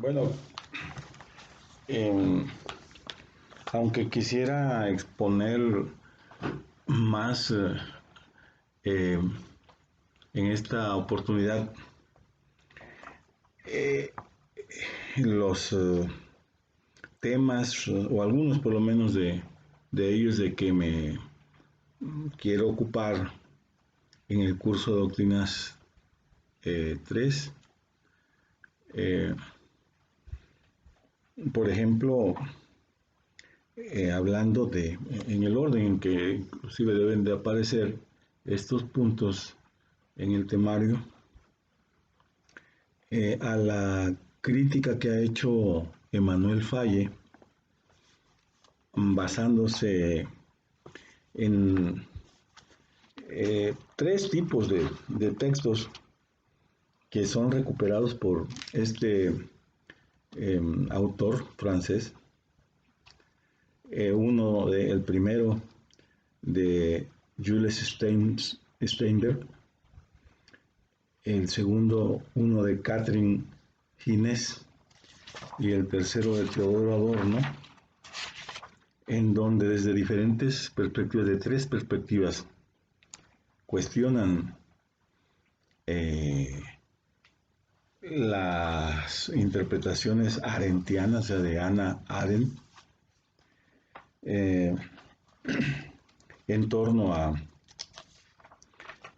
Bueno, em, aunque quisiera exponer más em, en esta oportunidad eh, los temas, o algunos por lo menos de ellos, de que me quiero ocupar en el curso de Doctrinas 3. Eh, por ejemplo, hablando en el orden en que inclusive deben de aparecer estos puntos en el temario, a la crítica que ha hecho Emmanuel Faye, basándose en tres tipos de textos que son recuperados por este autor francés. El primero de Jules Steinberg, el segundo uno de Catherine Ginés y el tercero de Teodoro Adorno, en donde desde diferentes perspectivas, de tres perspectivas, cuestionan las interpretaciones arendtianas, o sea, de Hannah Arendt, eh, en torno a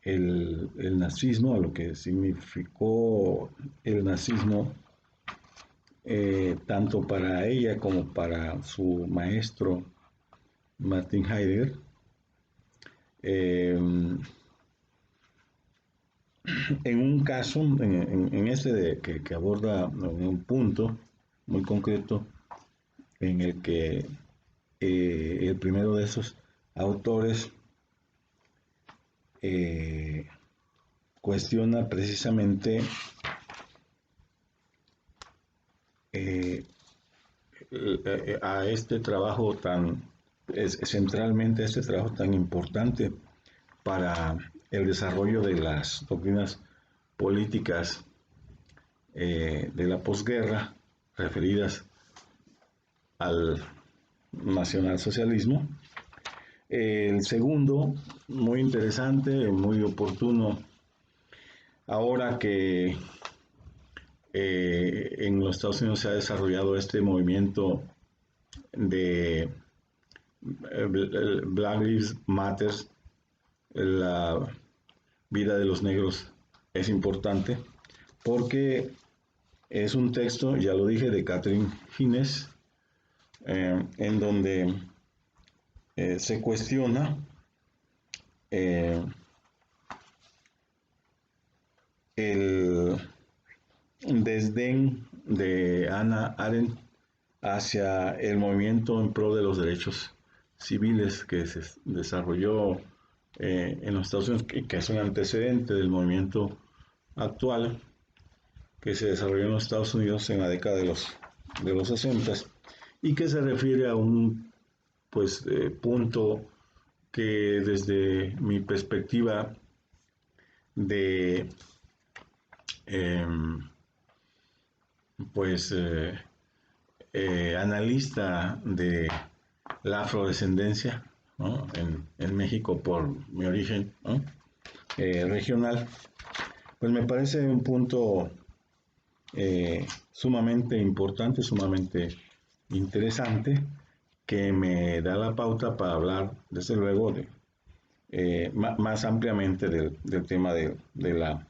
el nazismo, a lo que significó el nazismo, tanto para ella como para su maestro Martin Heidegger. En un caso, en este que aborda un punto muy concreto, en el que el primero de esos autores eh, cuestiona precisamente eh, a este trabajo centralmente a este trabajo tan importante para el desarrollo de las doctrinas políticas de la posguerra referidas al nacionalsocialismo. El segundo, muy interesante, muy oportuno, ahora que en los Estados Unidos se ha desarrollado este movimiento de Black Lives Matter, la vida de los negros es importante, porque es un texto, ya lo dije, de Catherine Ginés, en donde se cuestiona eh, el desdén de Hannah Arendt hacia el movimiento en pro de los derechos civiles que se desarrolló en los Estados Unidos, que es un antecedente del movimiento actual que se desarrolló en los Estados Unidos en la década de los 60 y que se refiere a un punto que desde mi perspectiva de eh, pues analista de la afrodescendencia, ¿no? En México por mi origen, ¿no? Regional, pues me parece un punto sumamente importante, sumamente interesante, que me da la pauta para hablar, desde luego, más ampliamente del tema de la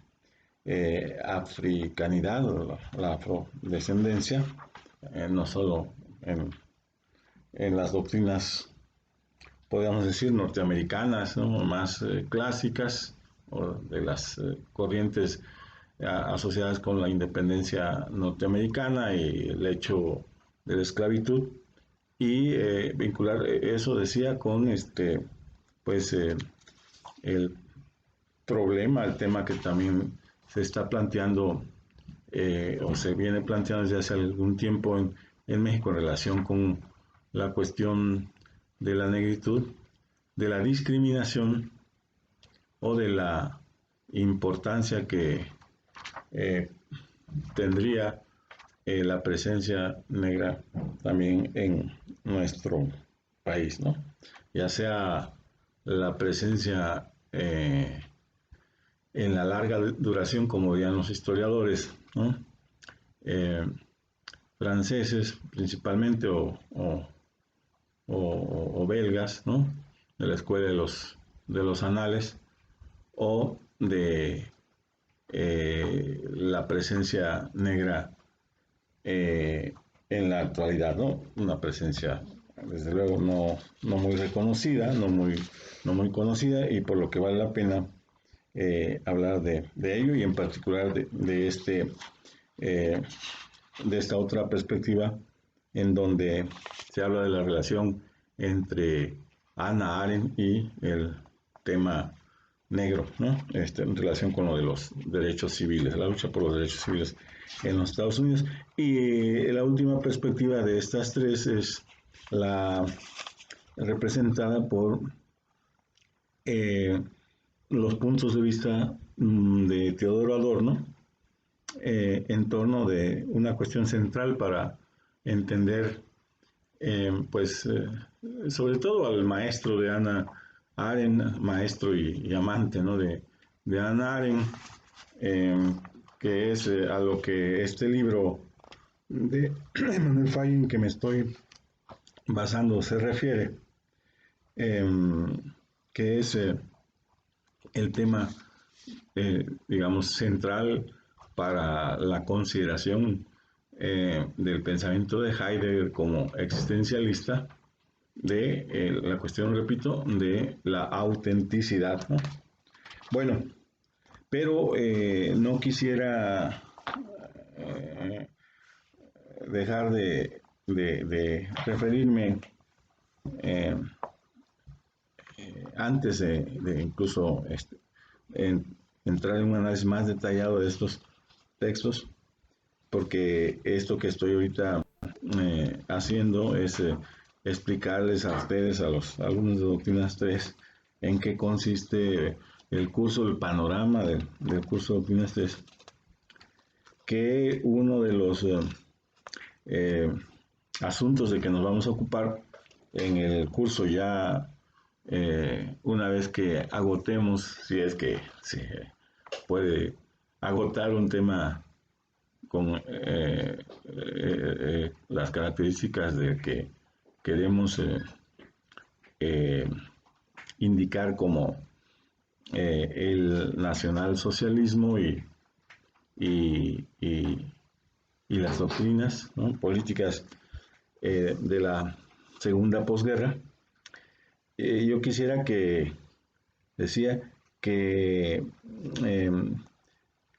africanidad o la afrodescendencia, no solo en las doctrinas, podríamos decir, norteamericanas, ¿no? Más clásicas, o de las corrientes asociadas con la independencia norteamericana y el hecho de la esclavitud, y vincular eso, decía, con el problema, el tema que también se está planteando o se viene planteando desde hace algún tiempo en México en relación con la cuestión de la negritud, de la discriminación o de la importancia que eh, tendría la presencia negra también en nuestro país, ¿no? Ya sea la presencia en la larga duración, como dirían los historiadores, ¿no? Eh, franceses principalmente o belgas, ¿no? De la escuela de los anales o de la presencia negra en la actualidad, ¿no? Una presencia, desde luego, no muy reconocida, no muy conocida, y por lo que vale la pena hablar de ello, y en particular eh, de esta otra perspectiva en donde se habla de la relación entre Hannah Arendt y el tema negro, ¿no? En relación con lo de los derechos civiles, la lucha por los derechos civiles en los Estados Unidos. Y la última perspectiva de estas tres es la representada por eh, los puntos de vista de Teodoro Adorno en torno de una cuestión central para entender, pues, sobre todo al maestro de Hannah Arendt, maestro y amante, ¿no? De Hannah Arendt, eh, que es a lo que este libro de Emmanuel Fagin que me estoy basando se refiere, eh, que es el tema, digamos, central para la consideración del pensamiento de Heidegger como existencialista de la cuestión, repito, de la autenticidad, ¿no? Bueno, pero no quisiera eh, dejar de referirme eh, antes de incluso entrar en un análisis más detallado de estos textos, porque esto que estoy ahorita haciendo es explicarles a ustedes, a los alumnos de Doctrinas 3, en qué consiste el curso, el panorama del curso de Doctrinas 3, que uno de los eh, asuntos de que nos vamos a ocupar en el curso ya una vez que agotemos, si es que se puede agotar un tema con las características de que queremos eh, indicar como el nacionalsocialismo y, y las doctrinas, ¿no? Políticas de la segunda posguerra. Yo quisiera que, decía, que eh,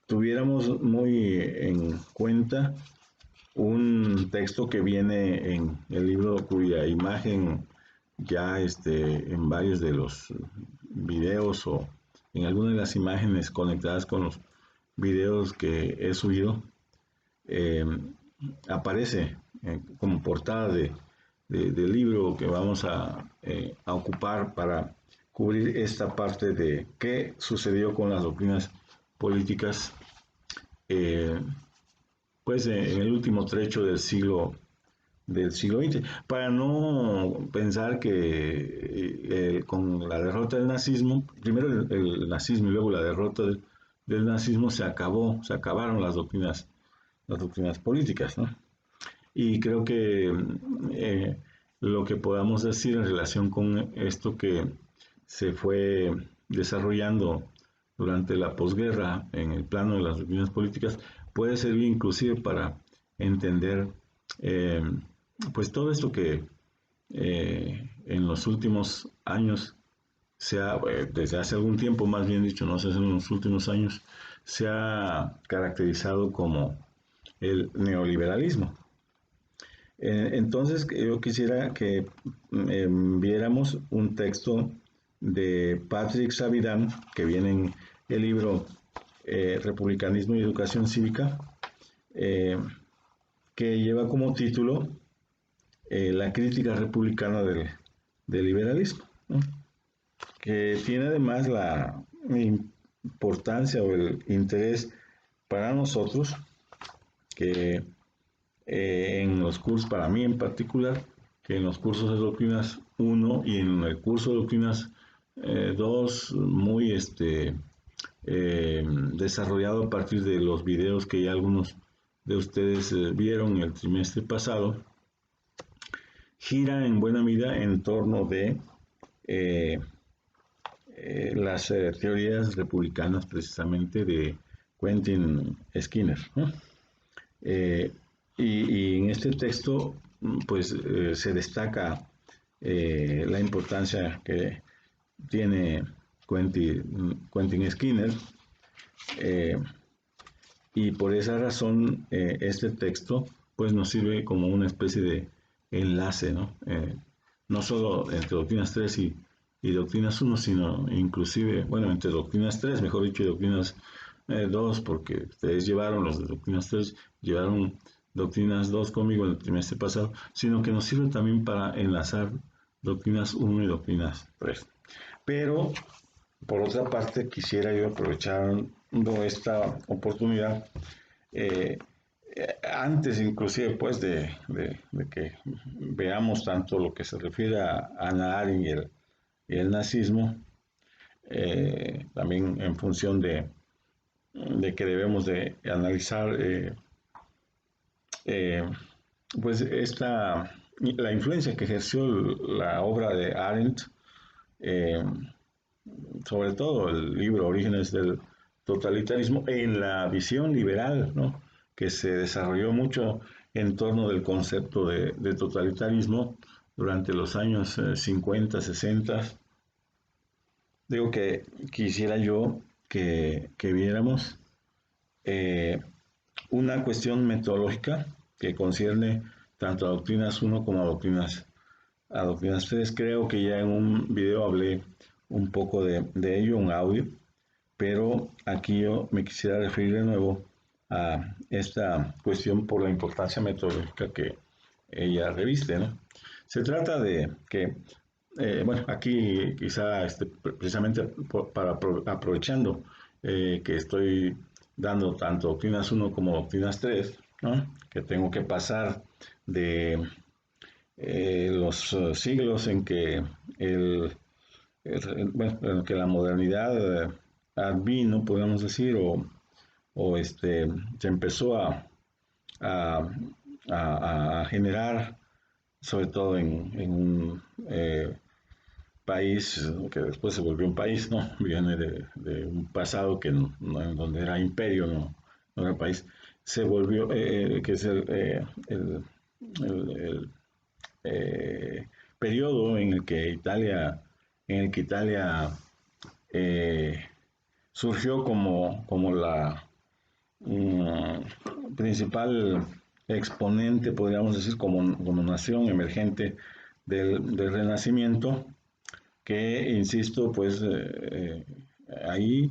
tuviéramos muy en cuenta un texto que viene en el libro cuya imagen ya en varios de los videos o en algunas de las imágenes conectadas con los videos que he subido, eh, aparece como portada del libro que vamos a ocupar para cubrir esta parte de qué sucedió con las doctrinas políticas eh, pues en el último trecho del siglo XX, para no pensar que con la derrota del nazismo, primero el nazismo y luego la derrota del nazismo se acabaron las doctrinas políticas, ¿no? Y creo que lo que podamos decir en relación con esto que se fue desarrollando durante la posguerra en el plano de las doctrinas políticas puede servir inclusive para entender eh, pues todo esto que en los últimos años desde hace algún tiempo, más bien dicho, no sé si en los últimos años, se ha caracterizado como el neoliberalismo. Entonces, yo quisiera que viéramos un texto de Patrick Savidan, que viene en el libro Republicanismo y Educación Cívica, eh, que lleva como título La crítica republicana del liberalismo, ¿no? Que tiene además la importancia o el interés para nosotros que en los cursos, para mí en particular, que en los cursos de doctrinas 1 y en el curso de doctrinas 2, muy desarrollado a partir de los videos que ya algunos de ustedes vieron el trimestre pasado, gira en buena medida en torno de eh, las teorías republicanas precisamente de Quentin Skinner, ¿no? Eh, y en este texto, pues se destaca la importancia que tiene Quentin Skinner, eh, y por esa razón este texto pues nos sirve como una especie de enlace, ¿no? No solo entre doctrinas 3 y doctrinas 1, sino inclusive, bueno, entre doctrinas 3, mejor dicho, y doctrinas 2, porque ustedes llevaron los de doctrinas 3, llevaron doctrinas 2 conmigo el trimestre pasado, sino que nos sirve también para enlazar doctrinas 1 y doctrinas 3. Pero, por otra parte, quisiera yo aprovechar esta oportunidad, eh, antes inclusive pues de que veamos tanto lo que se refiere a Hannah Arendt y el nazismo, también en función de que debemos de analizar eh, pues la influencia que ejerció la obra de Arendt, eh, sobre todo el libro Orígenes del Totalitarismo, en la visión liberal, ¿no? Que se desarrolló mucho en torno del concepto de totalitarismo durante los años 50, 60. Digo que quisiera yo que viéramos eh, una cuestión metodológica que concierne tanto a doctrinas 1 como a doctrinas 3. Creo que ya en un video hablé un poco de ello, un audio, pero aquí yo me quisiera referir de nuevo a esta cuestión por la importancia metodológica que ella reviste, ¿no? Se trata de que, bueno, aquí quizá precisamente aprovechando que estoy dando tanto doctrinas 1 como doctrinas 3, ¿no? Que tengo que pasar de los siglos en que bueno, en que la modernidad advino, podemos decir, se empezó a, a generar, sobre todo en un país que después se volvió un país, ¿no? Viene de un pasado que donde era imperio, no era país. Se volvió, que es el periodo en el que Italia eh, surgió como la principal exponente, podríamos decir, como nación emergente del Renacimiento, que, insisto, pues ahí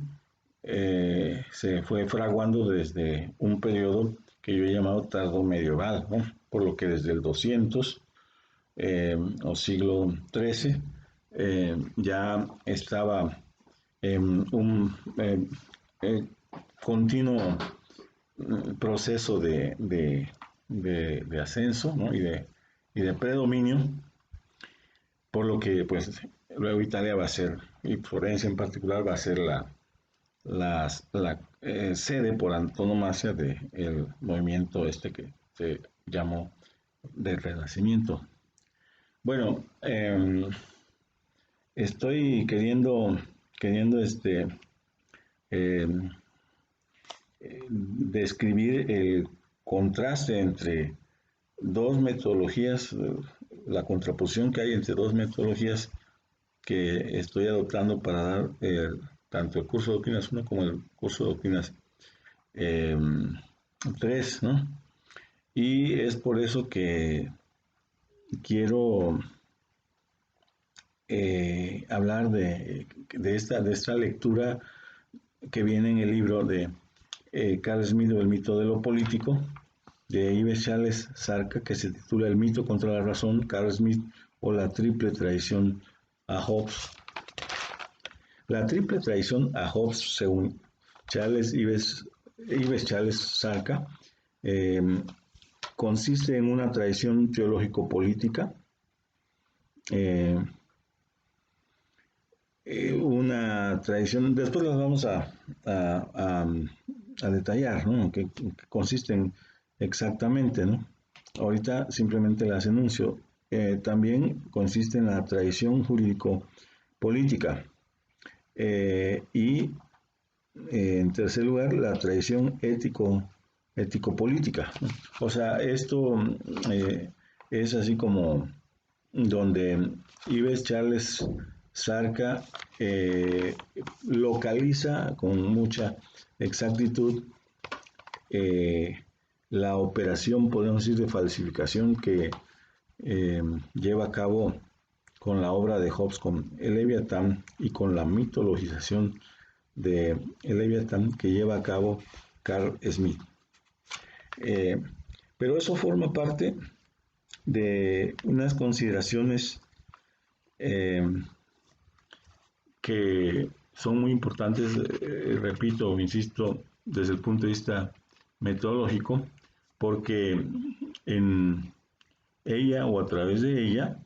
se fue fraguando desde un periodo que yo he llamado tardo medieval, ¿no? Por lo que desde el 200 o siglo XIII ya estaba en un continuo proceso de ascenso, ¿no? y de predominio, por lo que pues luego Italia va a ser, y Florencia en particular, va a ser la sede por antonomasia del movimiento que se llamó del Renacimiento. Bueno, estoy queriendo eh, describir el contraste entre dos metodologías, la contraposición que hay entre dos metodologías que estoy adoptando para dar tanto el curso de doctrinas 1 como el curso de doctrinas eh, 3, ¿no? Y es por eso que quiero hablar de esta lectura que viene en el libro de Carl Smith, El mito de lo político, de Ives Chales Sarca, que se titula El mito contra la razón, Carl Smith o la triple traición a Hobbes. La triple traición a Hobbes, según Ives Chales Sarca, consiste en una tradición teológico-política, eh, una tradición, después las vamos a, a, a detallar, ¿no? Que consisten exactamente, ¿no? Ahorita simplemente las enuncio. También consiste en la tradición jurídico-política. Y en tercer lugar, la tradición ético-política, ¿no? O sea, esto es así como donde Ives Charles Sarka localiza con mucha exactitud eh, la operación, podemos decir, de falsificación que lleva a cabo con la obra de Hobbes, con el Leviatán y con la mitologización de el Leviatán que lleva a cabo Carl Smith. Eh, pero eso forma parte de unas consideraciones eh, que son muy importantes, repito, insisto, desde el punto de vista metodológico, porque en ella o a través de ella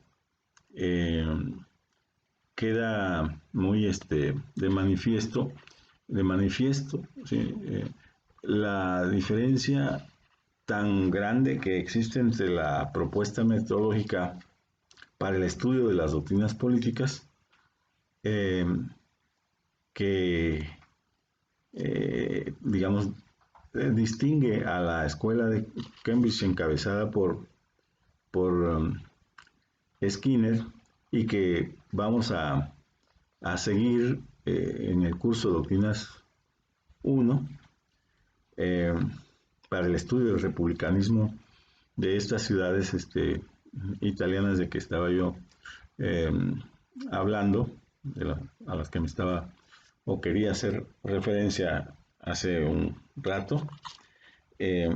eh, queda muy de manifiesto ¿sí? La diferencia tan grande que existe entre la propuesta metodológica para el estudio de las doctrinas políticas eh, que, digamos, distingue a la escuela de Cambridge encabezada por Skinner y que vamos a seguir en el curso de Doctrinas 1 eh, para el estudio del republicanismo de estas ciudades italianas de que estaba yo eh, hablando, a las que me estaba o quería hacer referencia hace un rato. Eh,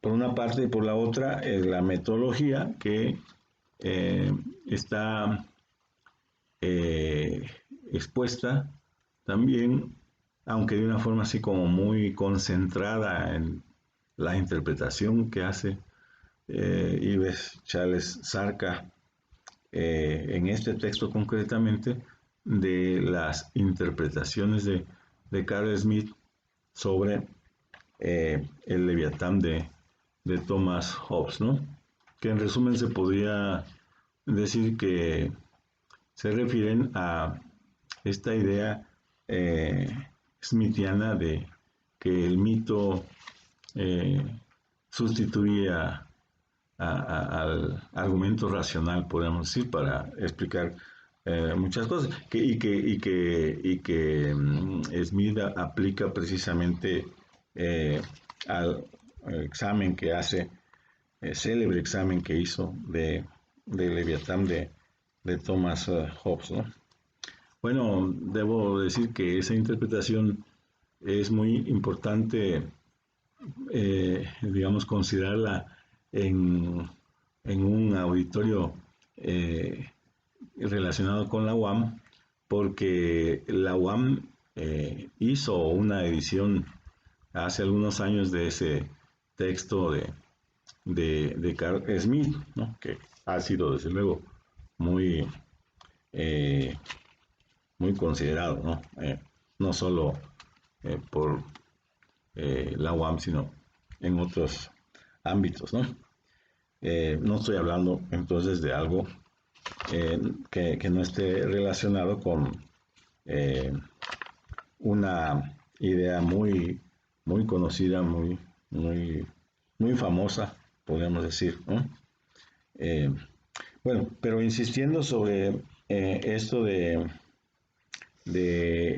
por una parte y por la otra, la metodología que está eh, expuesta también, aunque de una forma así como muy concentrada en la interpretación que hace Ives Charles Sarka en este texto concretamente de las interpretaciones de Carl Smith sobre el Leviatán de Thomas Hobbes, ¿no? Que en resumen se podría decir que se refieren a esta idea eh, smithiana de que el mito eh, sustituye al argumento racional, podemos decir, para explicar muchas cosas. Smith aplica precisamente eh, al examen que hace, célebre examen que hizo de Leviatán de Thomas Hobbes, ¿no? Bueno, debo decir que esa interpretación es muy importante, digamos, considerarla en, en un auditorio relacionado con la UAM, porque la UAM hizo una edición hace algunos años de ese texto de Carl Smith, ¿no? Que ha sido desde luego muy, eh, muy considerado, ¿no? No solo por la UAM, sino en otros ámbitos, ¿no? No estoy hablando entonces de algo que no esté relacionado con eh, una idea muy conocida, muy famosa, podríamos decir, ¿no? Eh, bueno, pero insistiendo sobre esto de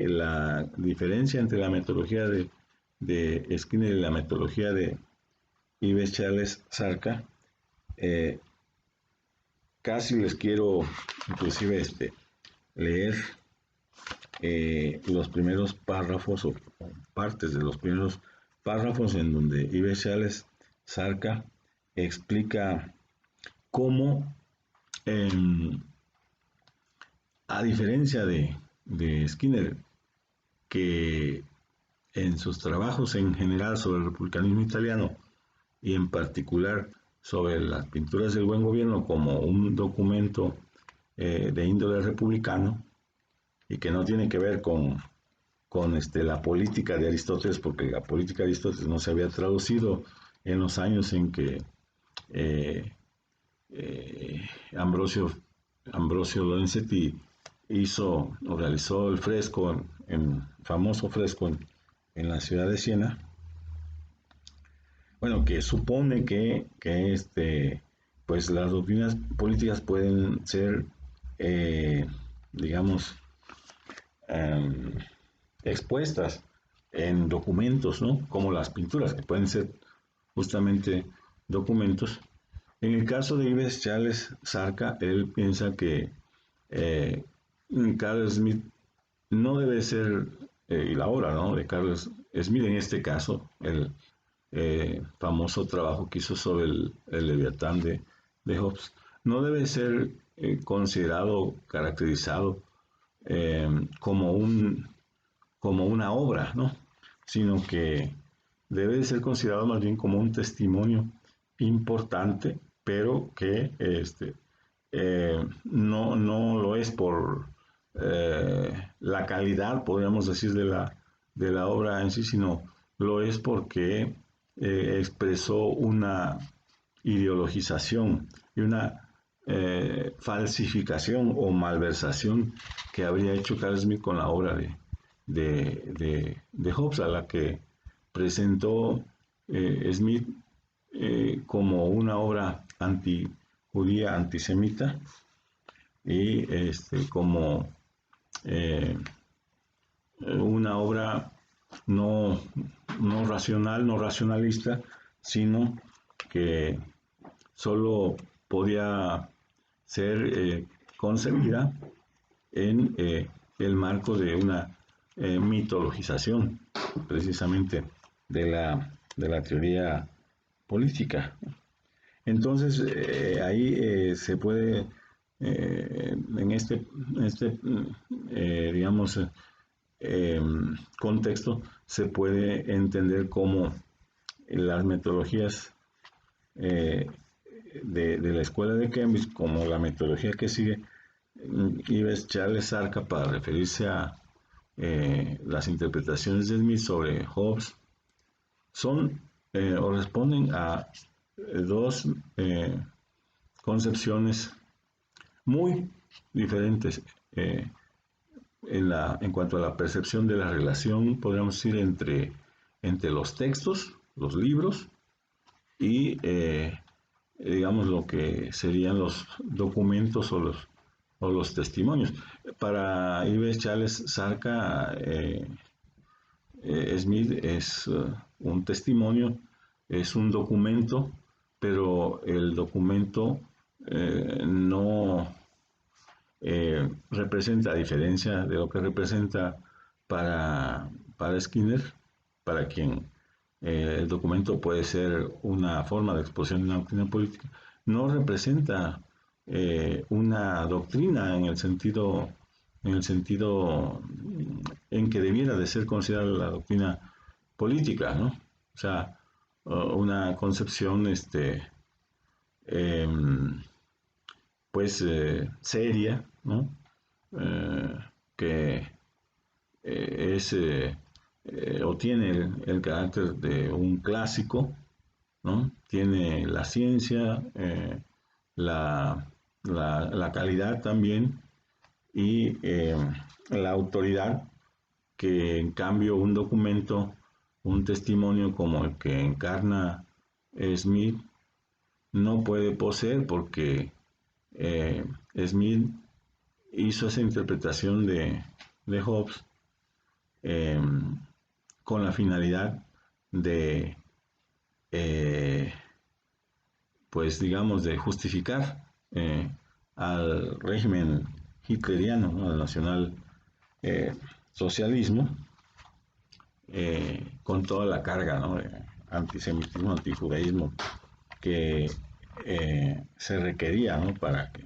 la diferencia entre la metodología de Skinner y la metodología de Ives Charles Sarka, eh, casi les quiero inclusive leer los primeros párrafos o partes de los primeros párrafos en donde Ives Charles Sarka explica cómo, eh, a diferencia de Skinner, que en sus trabajos en general sobre el republicanismo italiano y en particular sobre las pinturas del buen gobierno como un documento de índole republicano y que no tiene que ver con la política de Aristóteles, porque la política de Aristóteles no se había traducido en los años en que eh, eh, Ambrosio, Ambrosio Lorenzetti hizo o realizó el fresco, famoso fresco en la ciudad de Siena. Bueno, que supone que pues las doctrinas políticas pueden ser, eh, digamos, um, expuestas en documentos, ¿no? Como las pinturas, que pueden ser justamente documentos. En el caso de Ives Charles Sarka, él piensa que eh, Carl Smith no debe ser, y la obra, ¿no?, de Carl Smith, en este caso, el famoso trabajo que hizo sobre el Leviatán de Hobbes, no debe ser considerado, caracterizado eh, como, como una obra, ¿no? Sino que debe de ser considerado más bien como un testimonio importante, pero que no lo es por la calidad, podríamos decir, de la obra en sí, sino lo es porque expresó una ideologización y una falsificación o malversación que habría hecho Carl Smith con la obra de Hobbes, a la que presentó Smith como una obra antijudía, antisemita, y como eh, una obra no, no racional, no racionalista, sino que solo podía ser concebida en el marco de una mitologización precisamente de la teoría política. Entonces, ahí se puede, en este digamos, contexto, se puede entender cómo las metodologías eh, de la escuela de Cambridge, como la metodología que sigue Ives Charles Sarka para referirse a las interpretaciones de Smith sobre Hobbes, son o responden a dos concepciones muy diferentes en cuanto a la percepción de la relación, podríamos decir, entre los textos, los libros, y digamos lo que serían los documentos o los testimonios. Para Ives Charles Sarka, Smith es un testimonio, es un documento, pero el documento no representa, a diferencia de lo que representa para Skinner, para quien el documento puede ser una forma de exposición de una doctrina política, no representa una doctrina en el sentido en que debiera de ser considerada la doctrina política, ¿no? O sea, una concepción eh, pues seria, ¿no? Eh, que es o tiene el carácter de un clásico, ¿no? Tiene la ciencia, la calidad también y la autoridad que en cambio un documento, un testimonio como el que encarna Smith no puede poseer porque eh, Smith hizo esa interpretación de Hobbes eh, con la finalidad de, eh, pues digamos, de justificar al régimen hitleriano, ¿no?, al nacional socialismo, con toda la carga, ¿no?, de antisemitismo, antijudaísmo que se requería, ¿no?, para que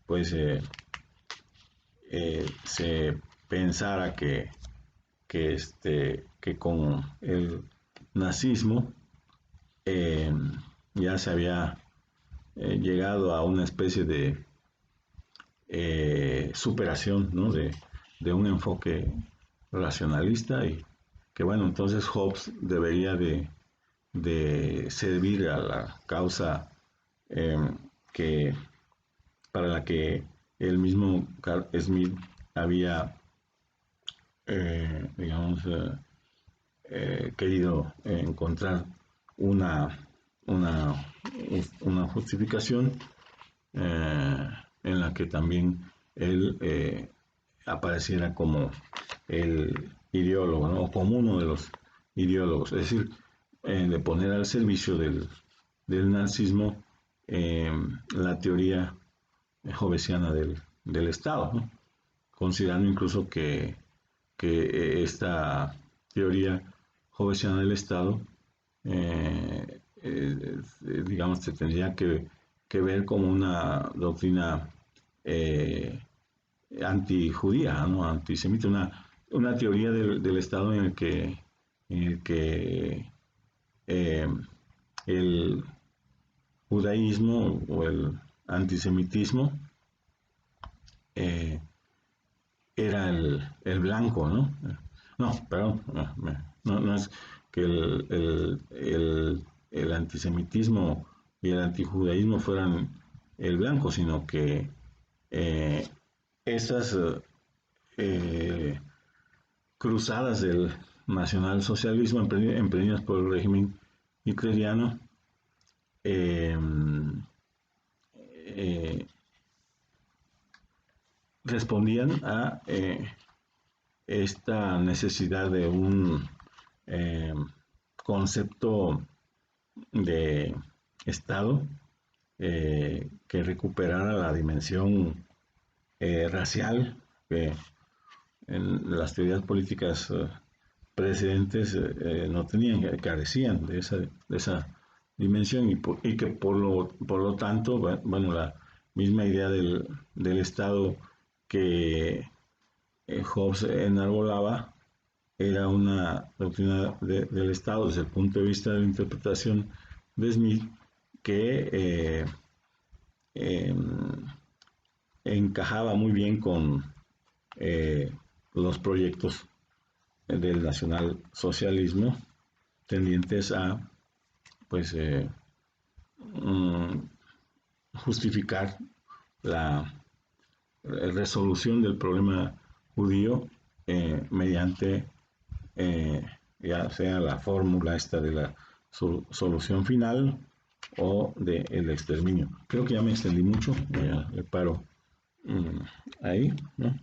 pues se pensara que con el nazismo eh, ya se había llegado a una especie de superación, ¿no? de un enfoque racionalista y que bueno, entonces Hobbes debería de servir a la causa eh, que, para la que el mismo Carl Smith había, digamos, querido encontrar una, una, una justificación eh, en la que también él apareciera como el ideólogo, ¿no? O como uno de los ideólogos, es decir, de poner al servicio del nazismo eh, la teoría hobbesiana del Estado, ¿no? Considerando incluso que esta teoría hobbesiana del Estado, digamos, se tendría que ver como una doctrina eh, antijudía, ¿no? Antisemita, una teoría del Estado en el que eh, el judaísmo o el antisemitismo eh, era el blanco, ¿no? No, perdón, no es que el antisemitismo y el antijudaísmo fueran el blanco, sino que eh, esas eh, cruzadas del nacionalsocialismo emprendidas por el régimen hitleriano eh, eh, respondían a esta necesidad de un eh, concepto de Estado que recuperara la dimensión racial que en las teorías políticas precedentes no tenían, carecían de esa dimensión y que por lo tanto, bueno, la misma idea del Estado que Hobbes enarbolaba era una doctrina del Estado desde el punto de vista de la interpretación de Smith que eh, encajaba muy bien con los proyectos del nacionalsocialismo tendientes a pues justificar la resolución del problema judío mediante ya sea la fórmula esta de la solución final o del exterminio. Creo que ya me extendí mucho, ya le paro ahí, ¿no?